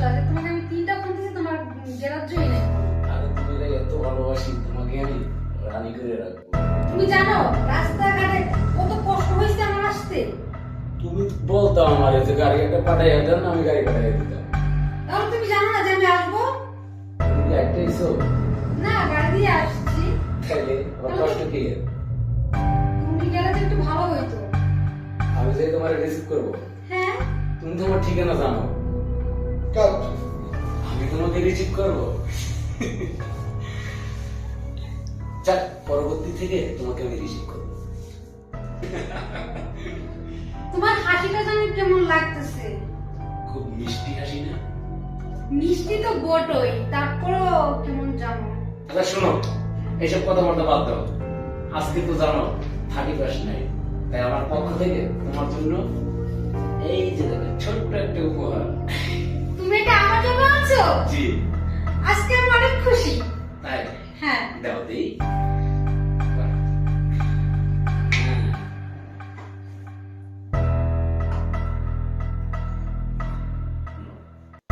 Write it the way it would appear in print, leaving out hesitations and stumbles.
সমস্যা যে তোমাকে আমি 3টা ফোন দিয়েছি তোমার গ্রাহ্যই নেই। আরে তুমি যে এত ভালোবাসি তোমাকে আমি রানী করে রাখবো। তুমি জানো রাস্তাঘাটে কত কষ্ট হয়েছে আমার আসতে। তুমি বলতো আমার যে গাড়ি একটা পাঠাইয়া দেন, আমি গাড়ি পাঠাইয়া দিতাম। তাহলে তুমি জানো না যে আমি আসবো? তুমি কি একটাই সো? না, গাড়ি দিয়ে আসছি। তাইলে আমার কষ্ট কি এর? তুমি গেলে তো একটু ভালো হইতো। আমি যে তোমার রিসিভ করবো, হ্যাঁ, তুমি তোমার ঠিকানা জানো। আমি তোমাকে রিসিভ করবো। যাক, পরবর্তী থেকে তোমাকে আমি রিসিভ করবো। তোমার হাসিটা জানি কেমন লাগতেছে। খুব মিষ্টি হাসি না? মিষ্টি তো বটই, তারপরেও কেমন জানো। আচ্ছা শোনো, এইসব কথাবার্তা বাদ দাও। আজকে তো জানো 31 নাইট, তাই আমার পক্ষ থেকে তোমার জন্য এই যে দেখো ছোট্ট একটা উপহার। তুমি এটা আমার জন্য আনছো? জি। আজকে আমি অনেক খুশি। তাই হ্যাঁ, দাও দেই।